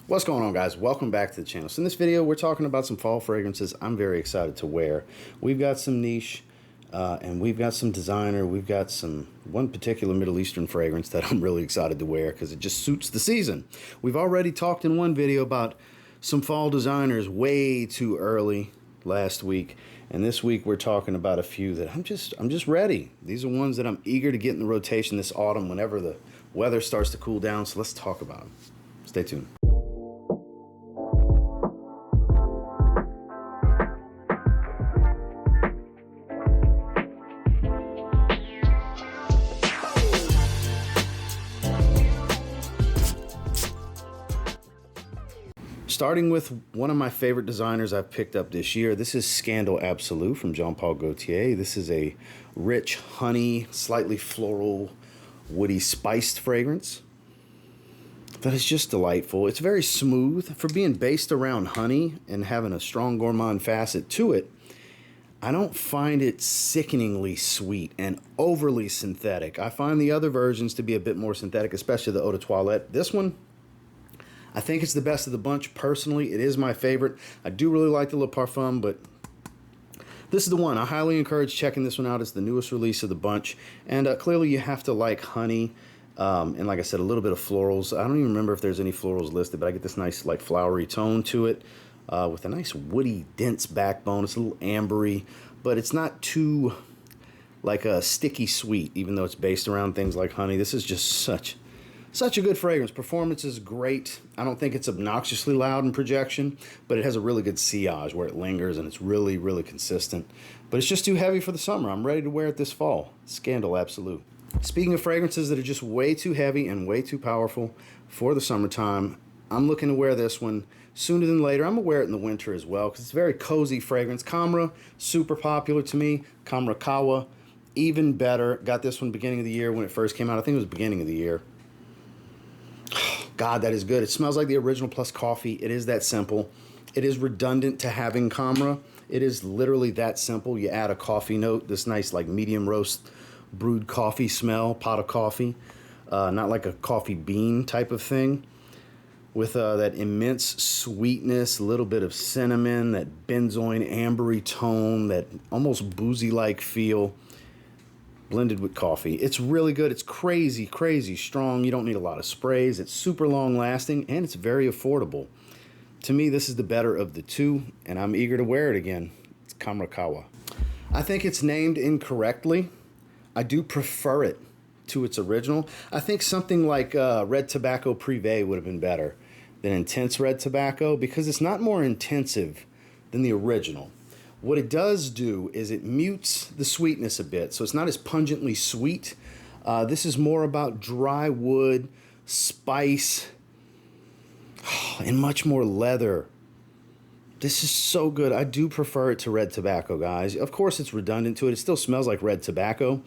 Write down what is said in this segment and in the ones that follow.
What's going on, guys? Welcome back to the channel. So in this video, we're talking about some fall fragrances I'm very excited to wear. We've got some niche, and we've got some designer. We've got one particular Middle Eastern fragrance that I'm really excited to wear because it just suits the season. We've already talked in one video about some fall designers way too early last week, and this week we're talking about a few that I'm just ready. These are ones that I'm eager to get in the rotation this autumn whenever the weather starts to cool down. So let's talk about them. Stay tuned. Starting with one of my favorite designers I've picked up this year. This is Absolu from Jean-Paul Gaultier. This is a rich, honey, slightly floral, woody, spiced fragrance that is just delightful. It's very smooth. For being based around honey and having a strong gourmand facet to it, I don't find it sickeningly sweet and overly synthetic. I find the other versions to be a bit more synthetic, especially the Eau de Toilette. This one, I think it's the best of the bunch. Personally, it is my favorite. I do really like the Le Parfum, but this is the one. I highly encourage checking this one out. It's the newest release of the bunch. And clearly you have to like honey. And like I said, a little bit of florals. I don't even remember if there's any florals listed, but I get this nice like flowery tone to it with a nice woody, dense backbone. It's a little ambery, but it's not too like a sticky sweet, even though it's based around things like honey. This is just such a good fragrance. Performance is great. I don't think it's obnoxiously loud in projection, but it has a really good sillage where it lingers and it's really, really consistent. But it's just too heavy for the summer. I'm ready to wear it this fall. Absolu. Speaking of fragrances that are just way too heavy and way too powerful for the summertime, I'm looking to wear this one sooner than later. I'm going to wear it in the winter as well because it's a very cozy fragrance. Khamrah, super popular to me. CRA Kawa, even better. Got this one beginning of the year when it first came out. I think it was beginning of the year. God, that is good. It smells like the original plus coffee. It is that simple. It is redundant to having Khamrah. It is literally that simple. You add a coffee note, this nice like medium roast brewed coffee smell, pot of coffee, not like a coffee bean type of thing, with that immense sweetness, a little bit of cinnamon, that benzoin ambery tone, that almost boozy-like feel, blended with coffee. It's really good. It's crazy, crazy strong. You don't need a lot of sprays. It's super long lasting and it's very affordable. To me, this is the better of the two, and I'm eager to wear it again. It's CRA Kawa. I think it's named incorrectly. I do prefer it to its original. I think something like Red Tobacco Privé would have been better than Intense Red Tobacco because it's not more intensive than the original. What it does do is it mutes the sweetness a bit, so it's not as pungently sweet. This is more about dry wood, spice, and much more leather. This is so good. I do prefer it to Red Tobacco, guys. Of course, it's redundant to it. It still smells like Red Tobacco,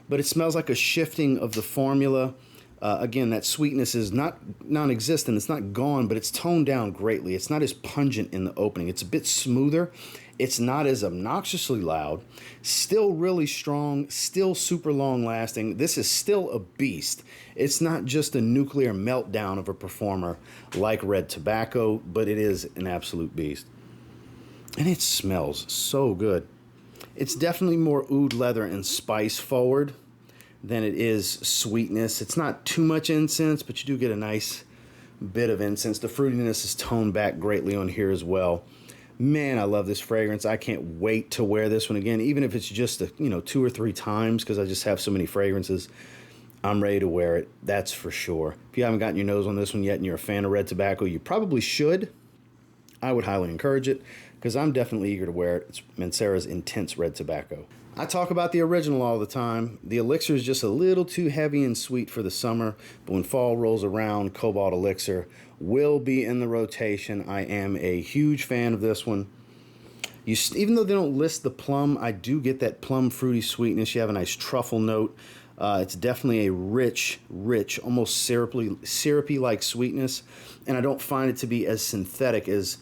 but it smells like a shifting of the formula. Again, that sweetness is not non-existent. It's not gone, but it's toned down greatly. It's not as pungent in the opening. It's a bit smoother. It's not as obnoxiously loud. Still really strong. Still super long lasting. This is still a beast. It's not just a nuclear meltdown of a performer like Red Tobacco, but it is an absolute beast. And it smells so good. It's definitely more oud leather and spice forward than it is sweetness. It's not too much incense, but you do get a nice bit of incense. The fruitiness is toned back greatly on here as well. Man, I love this fragrance. I can't wait to wear this one again, even if it's just 2 or 3 times because I just have so many fragrances. I'm ready to wear it, that's for sure. If you haven't gotten your nose on this one yet and you're a fan of Red Tobacco, you probably should. I would highly encourage it because I'm definitely eager to wear it. It's Mancera's Intense Red Tobacco. I talk about the original all the time. The Elixir is just a little too heavy and sweet for the summer, but when fall rolls around, Cobalt Elixir will be in the rotation. I am a huge fan of this one. Even though they don't list the plum, I do get that plum fruity sweetness. You have a nice truffle note. It's definitely a rich, almost syrupy-like sweetness, and I don't find it to be as synthetic as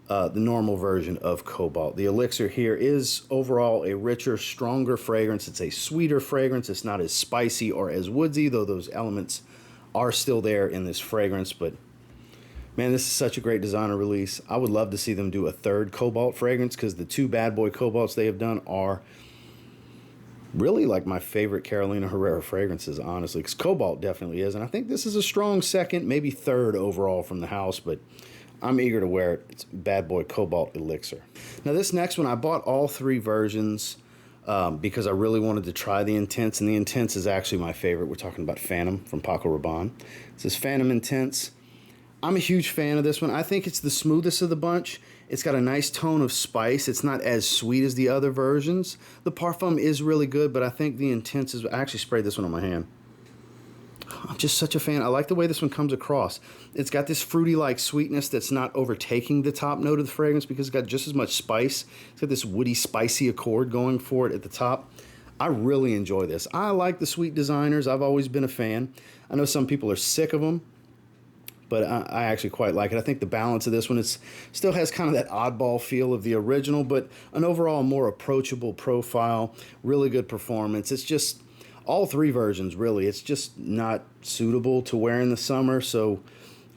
the normal version of Cobalt. The Elixir here is overall a richer, stronger fragrance. It's a sweeter fragrance. It's not as spicy or as woodsy, though those elements are still there in this fragrance, but Man, this is such a great designer release. I would love to see them do a third Cobalt fragrance because the two bad boy Cobalts they have done are really like my favorite Carolina Herrera fragrances, honestly, because Cobalt definitely is. And I think this is a strong second, maybe third overall from the house, but I'm eager to wear it. It's bad boy Cobalt Elixir. Now this next one, I bought all three versions because I really wanted to try the Intense, and the Intense is actually my favorite. We're talking about Phantom from Paco Rabanne. This is Phantom Intense. I'm a huge fan of this one. I think it's the smoothest of the bunch. It's got a nice tone of spice. It's not as sweet as the other versions. The Parfum is really good, but I think the Intense is... I actually sprayed this one on my hand. I'm just such a fan. I like the way this one comes across. It's got this fruity-like sweetness that's not overtaking the top note of the fragrance because it's got just as much spice. It's got this woody, spicy accord going for it at the top. I really enjoy this. I like the sweet designers. I've always been a fan. I know some people are sick of them, but I actually quite like it. I think the balance of this one still has kind of that oddball feel of the original, but an overall more approachable profile, really good performance. It's just all three versions, really. It's just not suitable to wear in the summer, so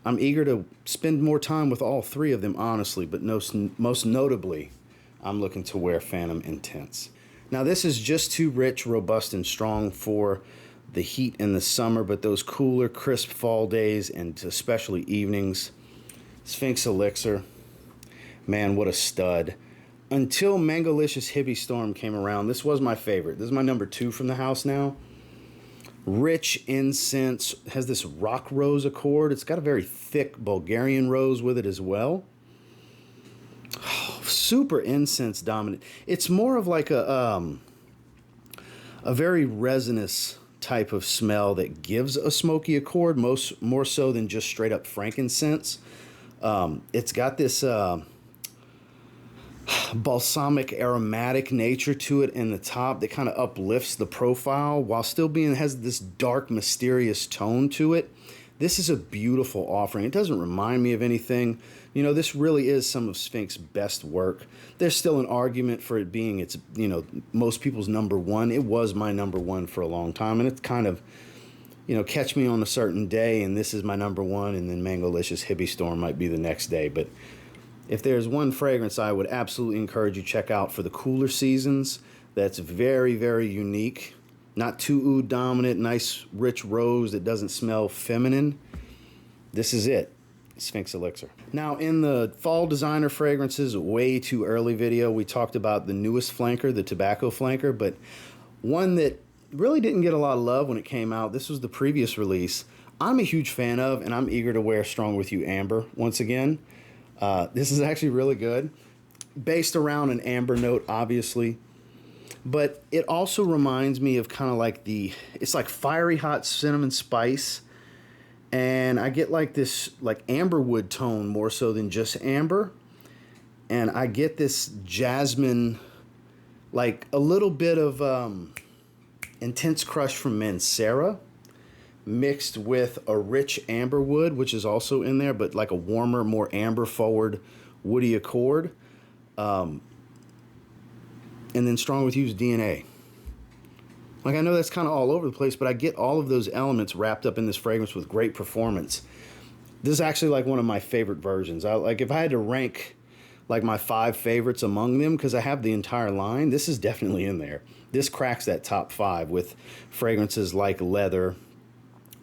I'm eager to spend more time with all three of them, honestly, but most notably, I'm looking to wear Phantom Intense. Now, this is just too rich, robust, and strong for the heat in the summer, but those cooler, crisp fall days and especially evenings. Sphinx Elixir, man, what a stud. Until Mangolicious Hippie Storm came around, this was my favorite. This is my number 2 from the house now. Rich incense, has this rock rose accord. It's got a very thick Bulgarian rose with it as well. Oh, super incense dominant. It's more of like a very resinous type of smell that gives a smoky accord, more so than just straight up frankincense. It's got this balsamic aromatic nature to it in the top that kind of uplifts the profile while still has this dark mysterious tone to it. This is a beautiful offering. It doesn't remind me of anything. You know, this really is some of Sphinx's best work. There's still an argument for it being most people's number 1. It was my number 1 for a long time, and it's kind of, catch me on a certain day and this is my number 1, and then Mangolicious Hippie Storm might be the next day. But if there's one fragrance I would absolutely encourage you to check out for the cooler seasons, that's very, very unique. Not too oud dominant, nice rich rose that doesn't smell feminine. This is it, Sphinx Elixir. Now in the fall designer fragrances, way too early video, we talked about the newest flanker, the tobacco flanker, but one that really didn't get a lot of love when it came out. This was the previous release. I'm a huge fan of, and I'm eager to wear Strong With You Amber once again. This is actually really good. Based around an amber note, obviously. But it also reminds me of kind of like it's like fiery hot cinnamon spice. And I get like this like amberwood tone more so than just amber. And I get this jasmine, like a little bit of intense crush from Mancera mixed with a rich amberwood, which is also in there, but like a warmer, more amber forward woody accord. And then Strong With You's DNA. Like, I know that's kind of all over the place, but I get all of those elements wrapped up in this fragrance with great performance. This is actually like one of my favorite versions. If I had to rank like my 5 favorites among them, because I have the entire line, this is definitely in there. This cracks that top 5 with fragrances like Leather,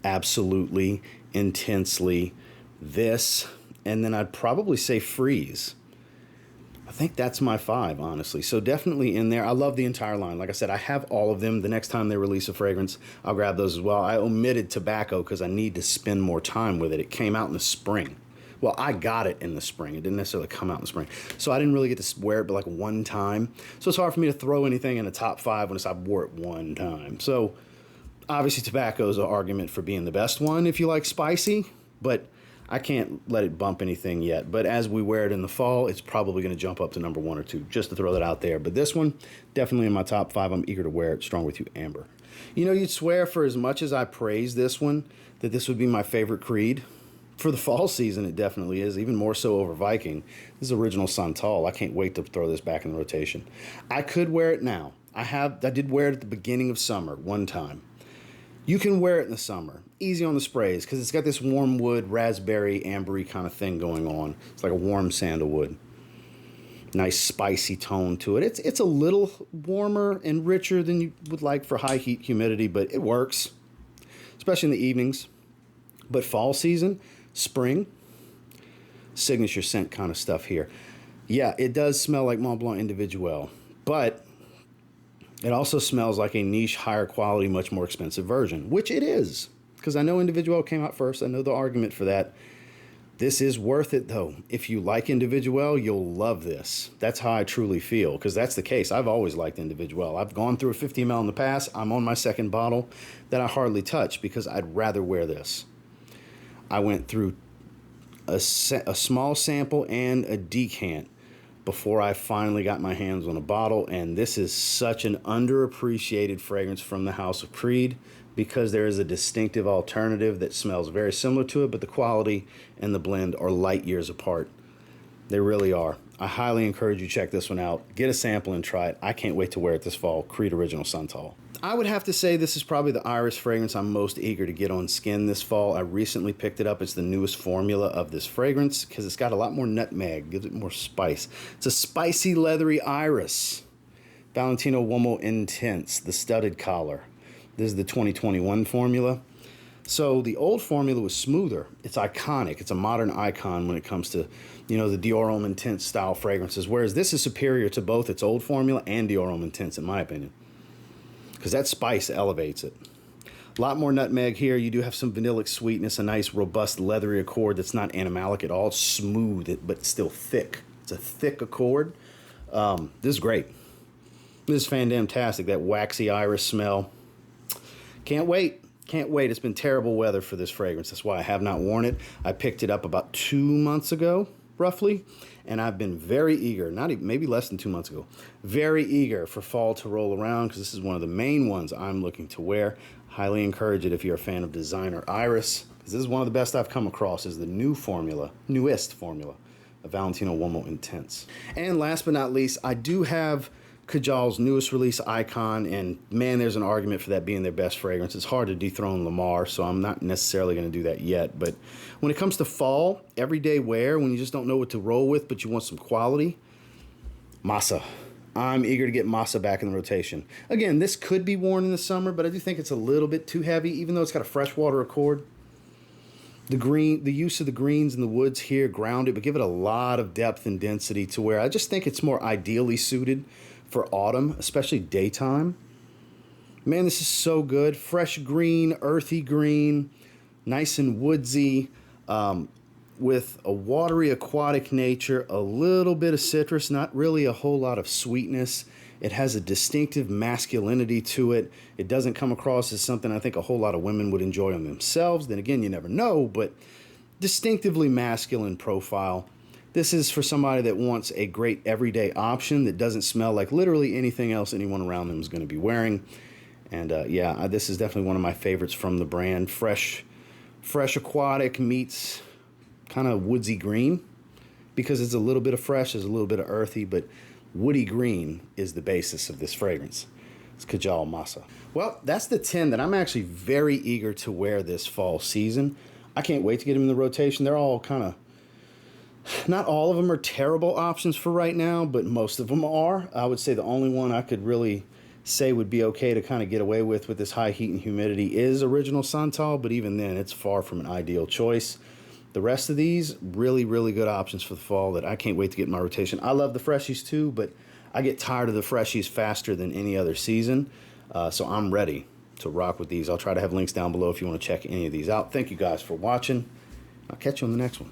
Absolutely, Intensely, this, and then I'd probably say Freeze. I think that's my 5, honestly. So definitely in there. I love the entire line. Like I said, I have all of them. The next time they release a fragrance, I'll grab those as well. I omitted tobacco because I need to spend more time with it. It came out in the spring. Well, I got it in the spring. It didn't necessarily come out in the spring. So I didn't really get to wear it but like one time. So it's hard for me to throw anything in the top 5 when I wore it one time. So obviously tobacco is an argument for being the best one if you like spicy, but I can't let it bump anything yet. But as we wear it in the fall, it's probably going to jump up to number 1 or 2, just to throw that out there. But this one, definitely in my top 5. I'm eager to wear it. Strong With You Amber. You'd swear for as much as I praise this one, that this would be my favorite Creed. For the fall season, it definitely is, even more so over Viking. This is original Santal. I can't wait to throw this back in the rotation. I could wear it now. I did wear it at the beginning of summer one time. You can wear it in the summer. easy on the sprays because it's got this warm wood, raspberry, ambery kind of thing going on. It's like a warm sandalwood. Nice spicy tone to it. It's a little warmer and richer than you would like for high heat humidity, but it works, especially in the evenings. But fall season, spring, signature scent kind of stuff here. Yeah, it does smell like Mont Blanc Individuel, but it also smells like a niche, higher quality, much more expensive version, which it is, because I know Individuel came out first. I know the argument for that. This is worth it, though. If you like Individuel, you'll love this. That's how I truly feel, because that's the case. I've always liked Individuel. I've gone through a 50 ml in the past. I'm on my second bottle that I hardly touch because I'd rather wear this. I went through a small sample and a decant before I finally got my hands on a bottle, and this is such an underappreciated fragrance from the House of Creed, because there is a distinctive alternative that smells very similar to it, but the quality and the blend are light years apart. They really are. I highly encourage you to check this one out. Get a sample and try it. I can't wait to wear it this fall. Creed Original Santal. I would have to say this is probably the iris fragrance I'm most eager to get on skin this fall. I recently picked it up. It's the newest formula of this fragrance because it's got a lot more nutmeg, gives it more spice. It's a spicy, leathery iris. Valentino Wo Intense, the studded collar. This is the 2021 formula. So the old formula was smoother. It's iconic. It's a modern icon when it comes to, the Dior Homme Intense style fragrances, whereas this is superior to both its old formula and Dior Homme Intense, in my opinion, because that spice elevates it. A lot more nutmeg here. You do have some vanillic sweetness, a nice, robust, leathery accord that's not animalic at all. It's smooth, but still thick. It's a thick accord. This is great. This is fantastic. That waxy iris smell. Can't wait. Can't wait. It's been terrible weather for this fragrance. That's why I have not worn it. I picked it up about 2 months ago, roughly, and I've been very eager, not even, maybe less than 2 months ago, very eager for fall to roll around because this is one of the main ones I'm looking to wear. Highly encourage it if you're a fan of designer iris, because this is one of the best I've come across, is the newest formula of Valentino Wo Intense. And last but not least, I do have Kajal's newest release, Icon, and man, there's an argument for that being their best fragrance. It's hard to dethrone Lamar, so I'm not necessarily going to do that yet. But when it comes to fall, everyday wear, when you just don't know what to roll with, but you want some quality, Masa. I'm eager to get Masa back in the rotation. Again, this could be worn in the summer, but I do think it's a little bit too heavy, even though it's got a freshwater accord. The use of the greens and the woods here ground it, but give it a lot of depth and density to where I just think it's more ideally suited for autumn, especially daytime. Man, this is so good. Fresh green, earthy green, nice and woodsy, with a watery aquatic nature, a little bit of citrus, not really a whole lot of sweetness. It has a distinctive masculinity to it. It doesn't come across as something I think a whole lot of women would enjoy on themselves. Then again, you never know, but distinctively masculine profile. This is for somebody that wants a great everyday option that doesn't smell like literally anything else anyone around them is going to be wearing. And this is definitely one of my favorites from the brand. Fresh aquatic meets kind of woodsy green, because it's a little bit of fresh, there's a little bit of earthy, but woody green is the basis of this fragrance. It's Kajal Masa. Well, that's the 10 that I'm actually very eager to wear this fall season. I can't wait to get them in the rotation. They're all kind of, not all of them are terrible options for right now, but most of them are. I would say the only one I could really say would be okay to kind of get away with this high heat and humidity is Original Santal, but even then, it's far from an ideal choice. The rest of these, really, really good options for the fall that I can't wait to get in my rotation. I love the freshies too, but I get tired of the freshies faster than any other season, so I'm ready to rock with these. I'll try to have links down below if you want to check any of these out. Thank you guys for watching. I'll catch you on the next one.